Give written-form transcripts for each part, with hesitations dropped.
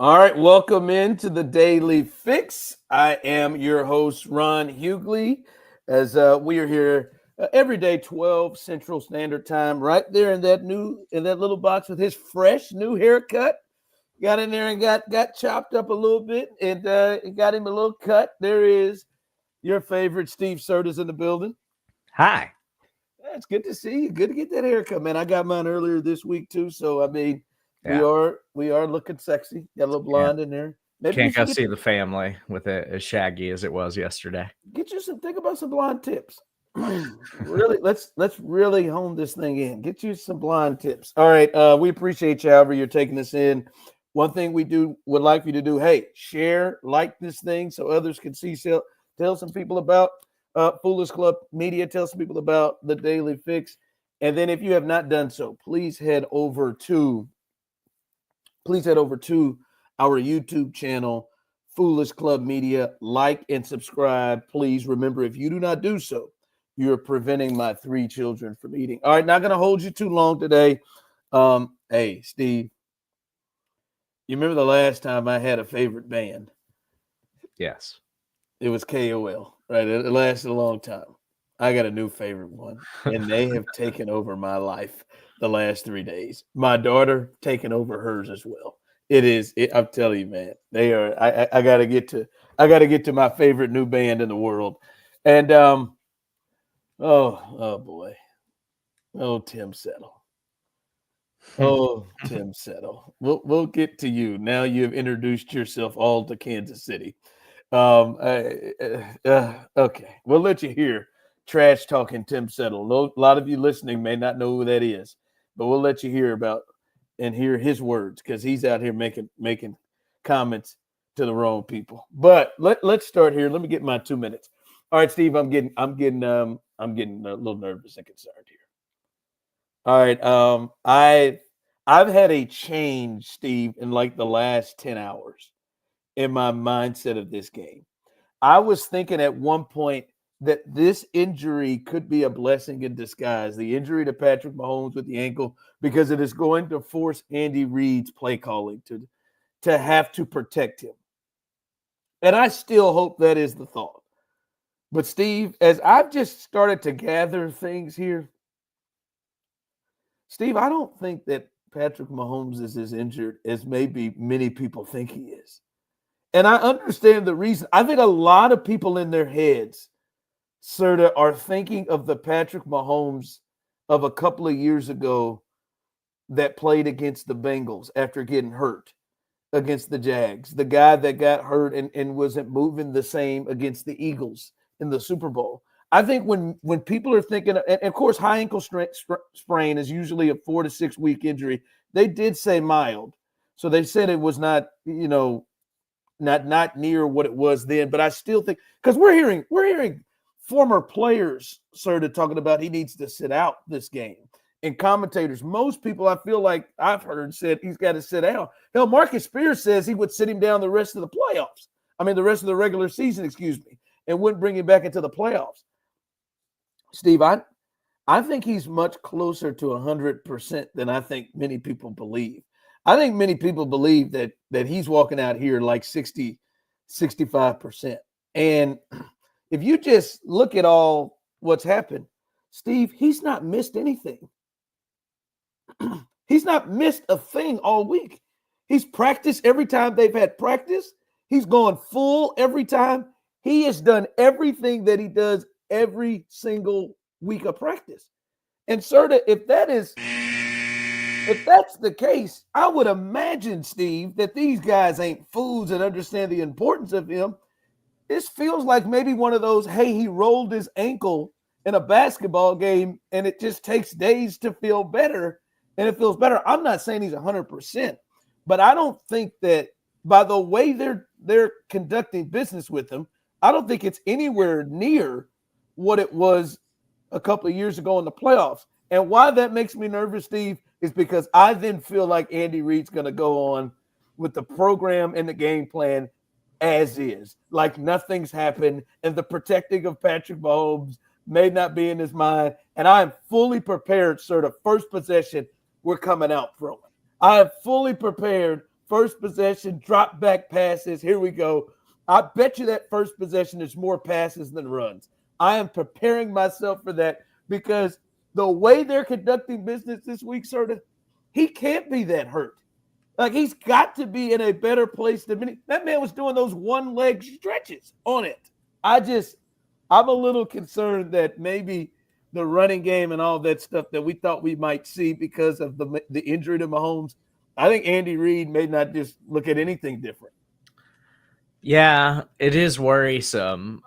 All right, welcome into the Daily Fix. I am your host, Ron Hughley, as we are here every day, 12 Central Standard Time, right there in that little box with his fresh new haircut. Got in there and got chopped up a little bit and got him a little cut. There is your favorite Steve Serta's in the building. Hi. Yeah, it's good to see you. Good to get that haircut, man. I got mine earlier this week too, so I mean. Yeah. We are looking sexy. Got a little blonde in there. Maybe Can't go see the family with it as shaggy as it was yesterday. Get you think about some blonde tips. Really, let's really hone this thing in. Get you some blonde tips. All right. We appreciate you however you're taking this in. One thing would like you to do, hey, share, like this thing so others can see. Tell some people about Foolish Club Media. Tell some people about the Daily Fix. And then if you have not done so, please head over to our YouTube channel, Foolish Club Media. Like and subscribe. Please remember, if you do not do so, you're preventing my 3 children from eating. All right, not going to hold you too long today. Hey, Steve, you remember the last time I had a favorite band? Yes. It was KOL, right? It lasted a long time. I got a new favorite one, and they have taken over my life the last 3 days. My daughter taken over hers as well. I'm telling you, man, they are. I gotta get to my favorite new band in the world, and oh boy, Tim Settle. Oh, Tim Settle. We'll get to you now. You have introduced yourself all to Kansas City. Okay, we'll let you hear trash talking Tim Settle. A lot of you listening may not know who that is, but we'll let you hear his words because he's out here making comments to the wrong people. But let's start here. Let me get my 2 minutes. All right, Steve, I'm getting a little nervous and concerned here. All right, I've had a change, Steve, in like the last 10 hours in my mindset of this game. I was thinking at one point that this injury could be a blessing in disguise, the injury to Patrick Mahomes with the ankle, because it is going to force Andy Reid's play calling to have to protect him. And I still hope that is the thought. But Steve, as I've just started to gather things here, Steve, I don't think that Patrick Mahomes is as injured as maybe many people think he is. And I understand the reason. I think a lot of people in their heads, Serta, are thinking of the Patrick Mahomes of a couple of years ago that played against the Bengals after getting hurt against the Jags. The guy that got hurt and wasn't moving the same against the Eagles in the Super Bowl. I think when people are thinking, and of course, high ankle sprain is usually a 4 to 6 week injury. They did say mild. So they said it was not, not near what it was then, but I still think because we're hearing former players started talking about he needs to sit out this game, and commentators, most people I feel like I've heard said he's got to sit out. Hell, Marcus Spears says he would sit him down the rest of the playoffs. The rest of the regular season, and wouldn't bring him back into the playoffs. Steve, I think he's much closer to 100% than I think many people believe. I think many people believe that he's walking out here like 60, 65%. And if you just look at all what's happened, Steve, he's not missed anything. He's not missed a thing all week. He's practiced every time they've had practice. He's gone full every time. He has done everything that he does every single week of practice. And Serta, if that's the case, I would imagine, Steve, that these guys ain't fools and understand the importance of him. This feels like maybe one of those, hey, he rolled his ankle in a basketball game and it just takes days to feel better, and it feels better. I'm not saying he's 100%, but I don't think that by the way they're conducting business with him, I don't think it's anywhere near what it was a couple of years ago in the playoffs. And why that makes me nervous, Steve, is because I then feel like Andy Reid's going to go on with the program and the game plan as is, like nothing's happened, and the protecting of Patrick Mahomes may not be in his mind. And I am fully prepared, sir, the first possession, we're coming out from it. I am fully prepared first possession, drop back passes. Here we go. I bet you that first possession is more passes than runs. I am preparing myself for that because the way they're conducting business this week, he can't be that hurt. Like, he's got to be in a better place than many. That man was doing those one-leg stretches on it. I'm a little concerned that maybe the running game and all that stuff that we thought we might see because of the injury to Mahomes, I think Andy Reid may not just look at anything different. Yeah, it is worrisome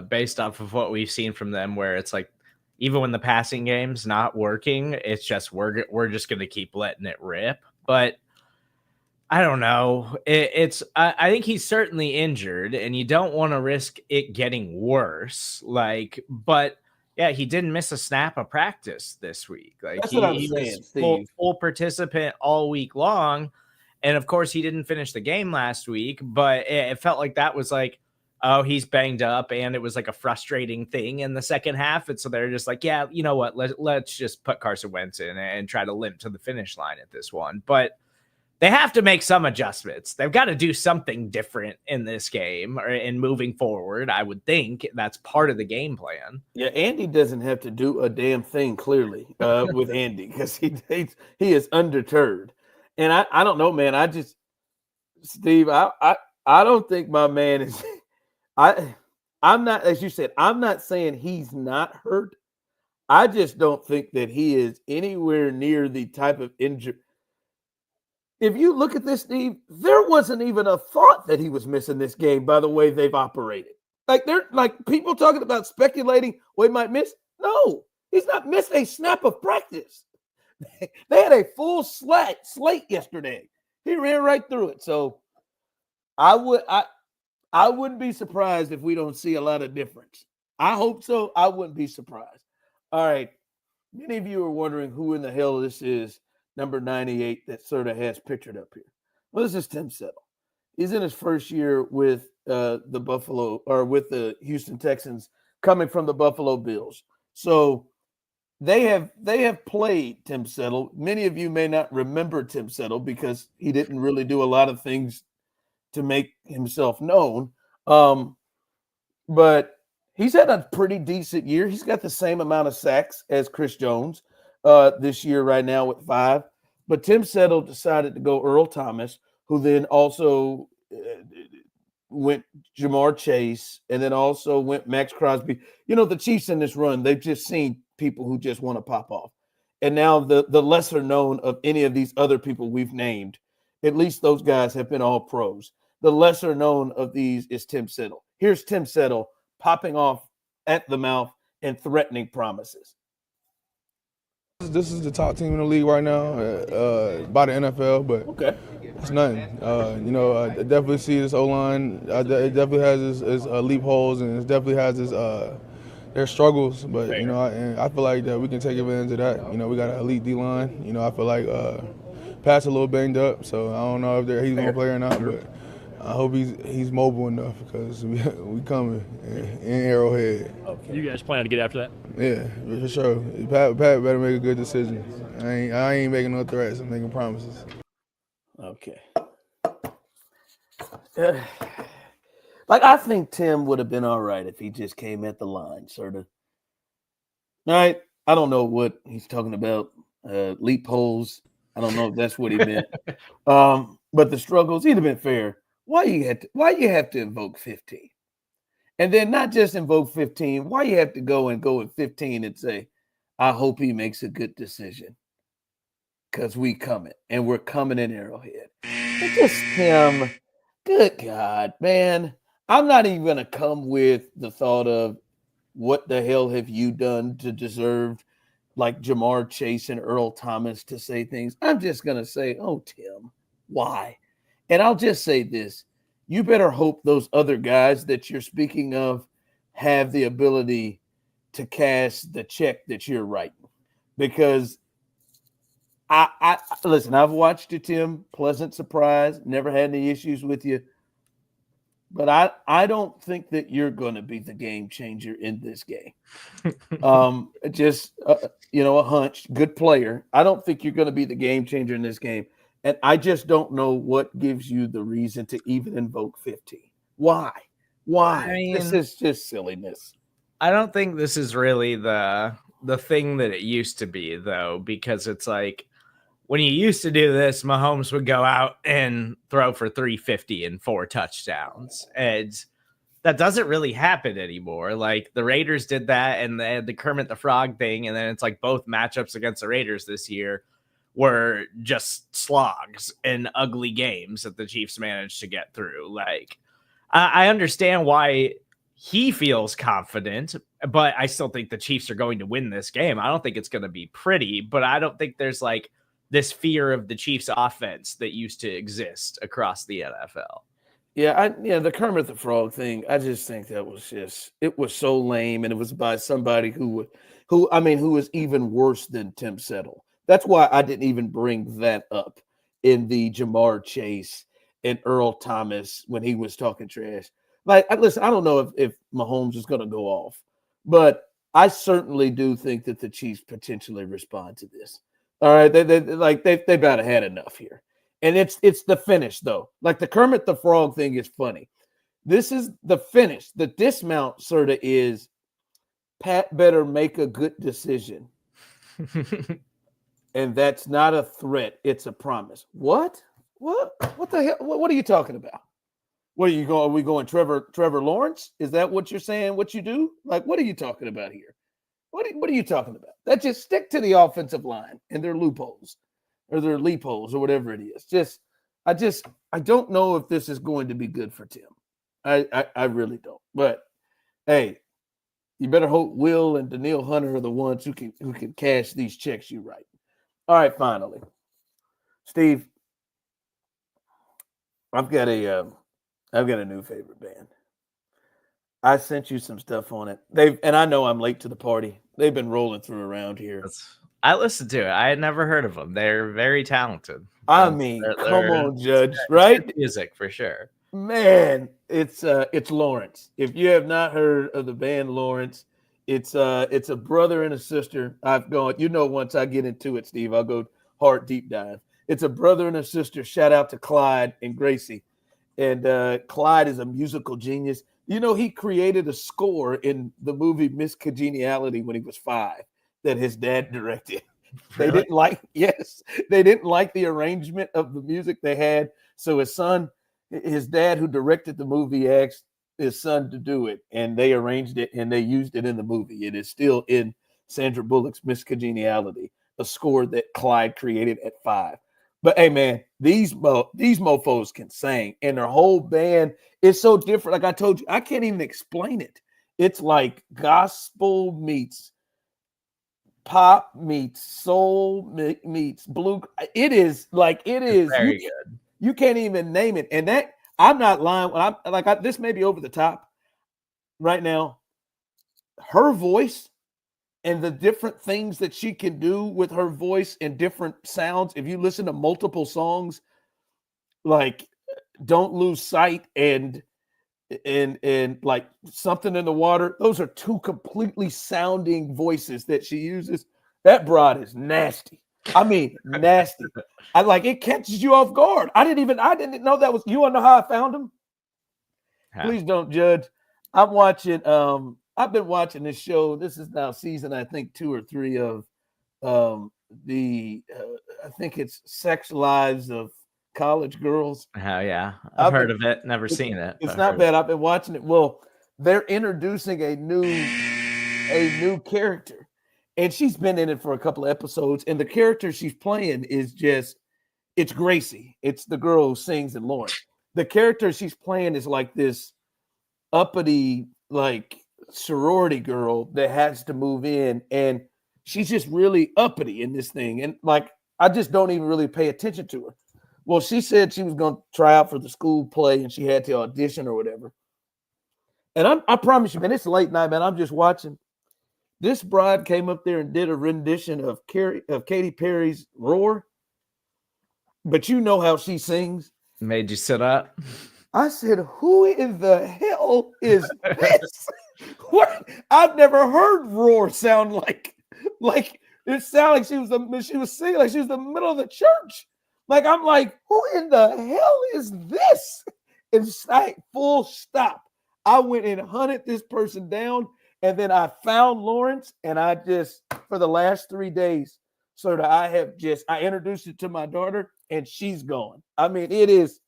based off of what we've seen from them, where it's like, even when the passing game's not working, it's just we're just going to keep letting it rip. But I don't know. I think he's certainly injured, and you don't want to risk it getting worse. But yeah, he didn't miss a snap of practice this week. That's what I'm saying, was full participant all week long. And of course, he didn't finish the game last week, but it felt like that was like, oh, he's banged up, and it was like a frustrating thing in the second half. And so they're just like, yeah, you know what? Let's just put Carson Wentz in and try to limp to the finish line at this one. But they have to make some adjustments. They've got to do something different in this game or in moving forward. I would think that's part of the game plan. Yeah, Andy doesn't have to do a damn thing, clearly, with Andy, because he is undeterred. And I don't know, man. Steve, I don't think my man is I'm not, as you said, I'm not saying he's not hurt. I just don't think that he is anywhere near the type of injury. If you look at this, Steve, there wasn't even a thought that he was missing this game by the way they've operated. They're people talking about speculating what he might miss. No, he's not missed a snap of practice. They had a full slate yesterday. He ran right through it. So I wouldn't be surprised if we don't see a lot of difference. I hope so. I wouldn't be surprised. All right. Many of you are wondering who in the hell this is, number 98, that sort of has pictured up here. Well, this is Tim Settle. He's in his first year with the Houston Texans, coming from the Buffalo Bills. So they have played Tim Settle. Many of you may not remember Tim Settle because he didn't really do a lot of things to make himself known. But he's had a pretty decent year. He's got the same amount of sacks as Chris Jones this year right now with 5. But Tim Settle decided to go Earl Thomas, who then also went Jamar Chase, and then also went Max Crosby. You know, the Chiefs in this run, they've just seen people who just want to pop off. And now the lesser known of any of these other people we've named, at least those guys have been all pros. The lesser known of these is Tim Settle. Here's Tim Settle popping off at the mouth and threatening promises. This is the top team in the league right now by the NFL, but okay, it's nothing. I definitely see this O-line. It definitely has its loopholes, and it definitely has its their struggles. But I feel like that we can take advantage of that. We got an elite D-line. I feel like Pat's a little banged up, so I don't know if he's gonna play or not, but I hope he's mobile enough because we coming in Arrowhead. Okay. You guys planning to get after that? Yeah, for sure. Pat better make a good decision. I ain't making no threats. I'm making promises. Okay. I think Tim would have been all right if he just came at the line, sort of. All right. I don't know what he's talking about. Leap holes. I don't know if that's what he meant. But the struggles, he'd have been fair. Why you have to invoke 15? And then not just invoke 15, why you have to go at 15 and say, I hope he makes a good decision. Because we're coming in Arrowhead. It's just him. Good God, man. I'm not even going to come with the thought of what the hell have you done to deserve like Jamar Chase and Earl Thomas to say things. I'm just going to say, oh, Tim, why? And I'll just say this. You better hope those other guys that you're speaking of have the ability to cash the check that you're writing. Because I listen, I've watched you, Tim. Pleasant surprise. Never had any issues with you. But I don't think that you're going to be the game changer in this game. A hunch. Good player. I don't think you're going to be the game changer in this game. And I just don't know what gives you the reason to even invoke 15. Why? Why? I mean, this is just silliness. I don't think this is really the thing that it used to be, though, because it's like when you used to do this, Mahomes would go out and throw for 350 and 4 touchdowns. And that doesn't really happen anymore. Like the Raiders did that, and they had the Kermit the Frog thing, and then it's like both matchups against the Raiders this year were just slogs and ugly games that the Chiefs managed to get through. Like, I understand why he feels confident, but I still think the Chiefs are going to win this game. I don't think it's going to be pretty, but I don't think there's like this fear of the Chiefs offense that used to exist across the NFL. Yeah, the Kermit the Frog thing, I just think that was it was so lame, and it was by somebody who was even worse than Tim Settle. That's why I didn't even bring that up in the Jamar Chase and Earl Thomas when he was talking trash. Like, listen, I don't know if Mahomes is going to go off, but I certainly do think that the Chiefs potentially respond to this. All right, they've about to had enough here, and it's the finish though. Like the Kermit the Frog thing is funny. This is the finish. The dismount sort of is Pat better make a good decision. And that's not a threat. It's a promise. What? What the hell? What are you talking about? What are you going? Are we going Trevor Lawrence? Is that what you're saying? What you do? Like, what are you talking about here? What are you talking about? That just stick to the offensive line and their loopholes or their leapholes or whatever it is. I don't know if this is going to be good for Tim. I really don't. But hey, you better hope Will and Danielle Hunter are the ones who can cash these checks you write. All right, finally, Steve, I've got a new favorite band. I sent you some stuff on it. And I know I'm late to the party. They've been rolling through around here. I listened to it. I had never heard of them. They're very talented. I mean, come on, Judge, right? Music for sure. Man, it's Lawrence. If you have not heard of the band Lawrence, it's a brother and a sister. Once I get into it, Steve, I'll go hard deep dive. It's a brother and a sister. Shout out to Clyde and Gracie. And Clyde is a musical genius. He created a score in the movie Miss Congeniality when he was 5 that his dad directed. They Really? They didn't like the arrangement of the music they had. So his dad who directed the movie asked his son to do it, and they arranged it and they used it in the movie. It is still in Sandra Bullock's Miss Congeniality, a score that Clyde created at 5. But hey, man, these mofos can sing, and their whole band is so different. Like I told you, I can't even explain it. It's like gospel meets pop meets soul meets blue. It is Very good. You can't even name it. And that I'm not lying. When this may be over the top right now. Her voice and the different things that she can do with her voice and different sounds. If you listen to multiple songs, like Don't Lose Sight and like Something in the Water, those are 2 completely sounding voices that she uses. That broad is nasty. I mean, nasty. It catches you off guard. I didn't know that was. You want to know how I found him? How? Please don't judge. I've been watching this show. This is now season, I think, 2 or 3 of I think it's Sex Lives of College Girls. Oh yeah, I've heard of it. Never seen it. It's not bad. I've been watching it. Well, they're introducing a new character, and she's been in it for a couple of episodes. And the character she's playing is it's Gracie. It's the girl who sings in Lawrence. The character she's playing is like this uppity, like sorority girl that has to move in, and she's just really uppity in this thing. And like, I just don't even really pay attention to her. Well, she said she was going to try out for the school play and she had to audition or whatever. And I promise you, man, it's late night, man. I'm just watching. This bride came up there and did a rendition of Katy Perry's Roar. But you know how she sings. Made you sit up. I said, who in the hell is this? What? I've never heard Roar sound like it sounded like she was singing like she was in the middle of the church. Like, I'm like, who in the hell is this? It's like full stop. I went and hunted this person down, and then I found Lawrence, and I just, for the last 3 days, so that I introduced it to my daughter, and she's gone. I mean, it is,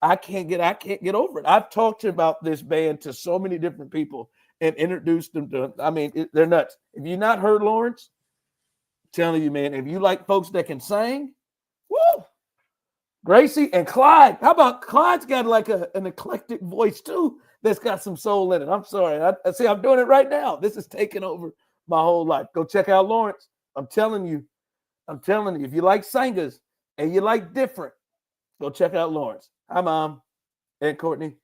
I can't get over it. I've talked about this band to so many different people and introduced them to, I mean, they're nuts. If you've not heard Lawrence, I'm telling you, man, if you like folks that can sing, woo! Gracie and Clyde. How about Clyde's got like an eclectic voice too that's got some soul in it. I'm sorry. I see I'm doing it right now. This is taking over my whole life. Go check out Lawrence. I'm telling you, if you like singers and you like different, go check out Lawrence. Hi, Mom and Courtney.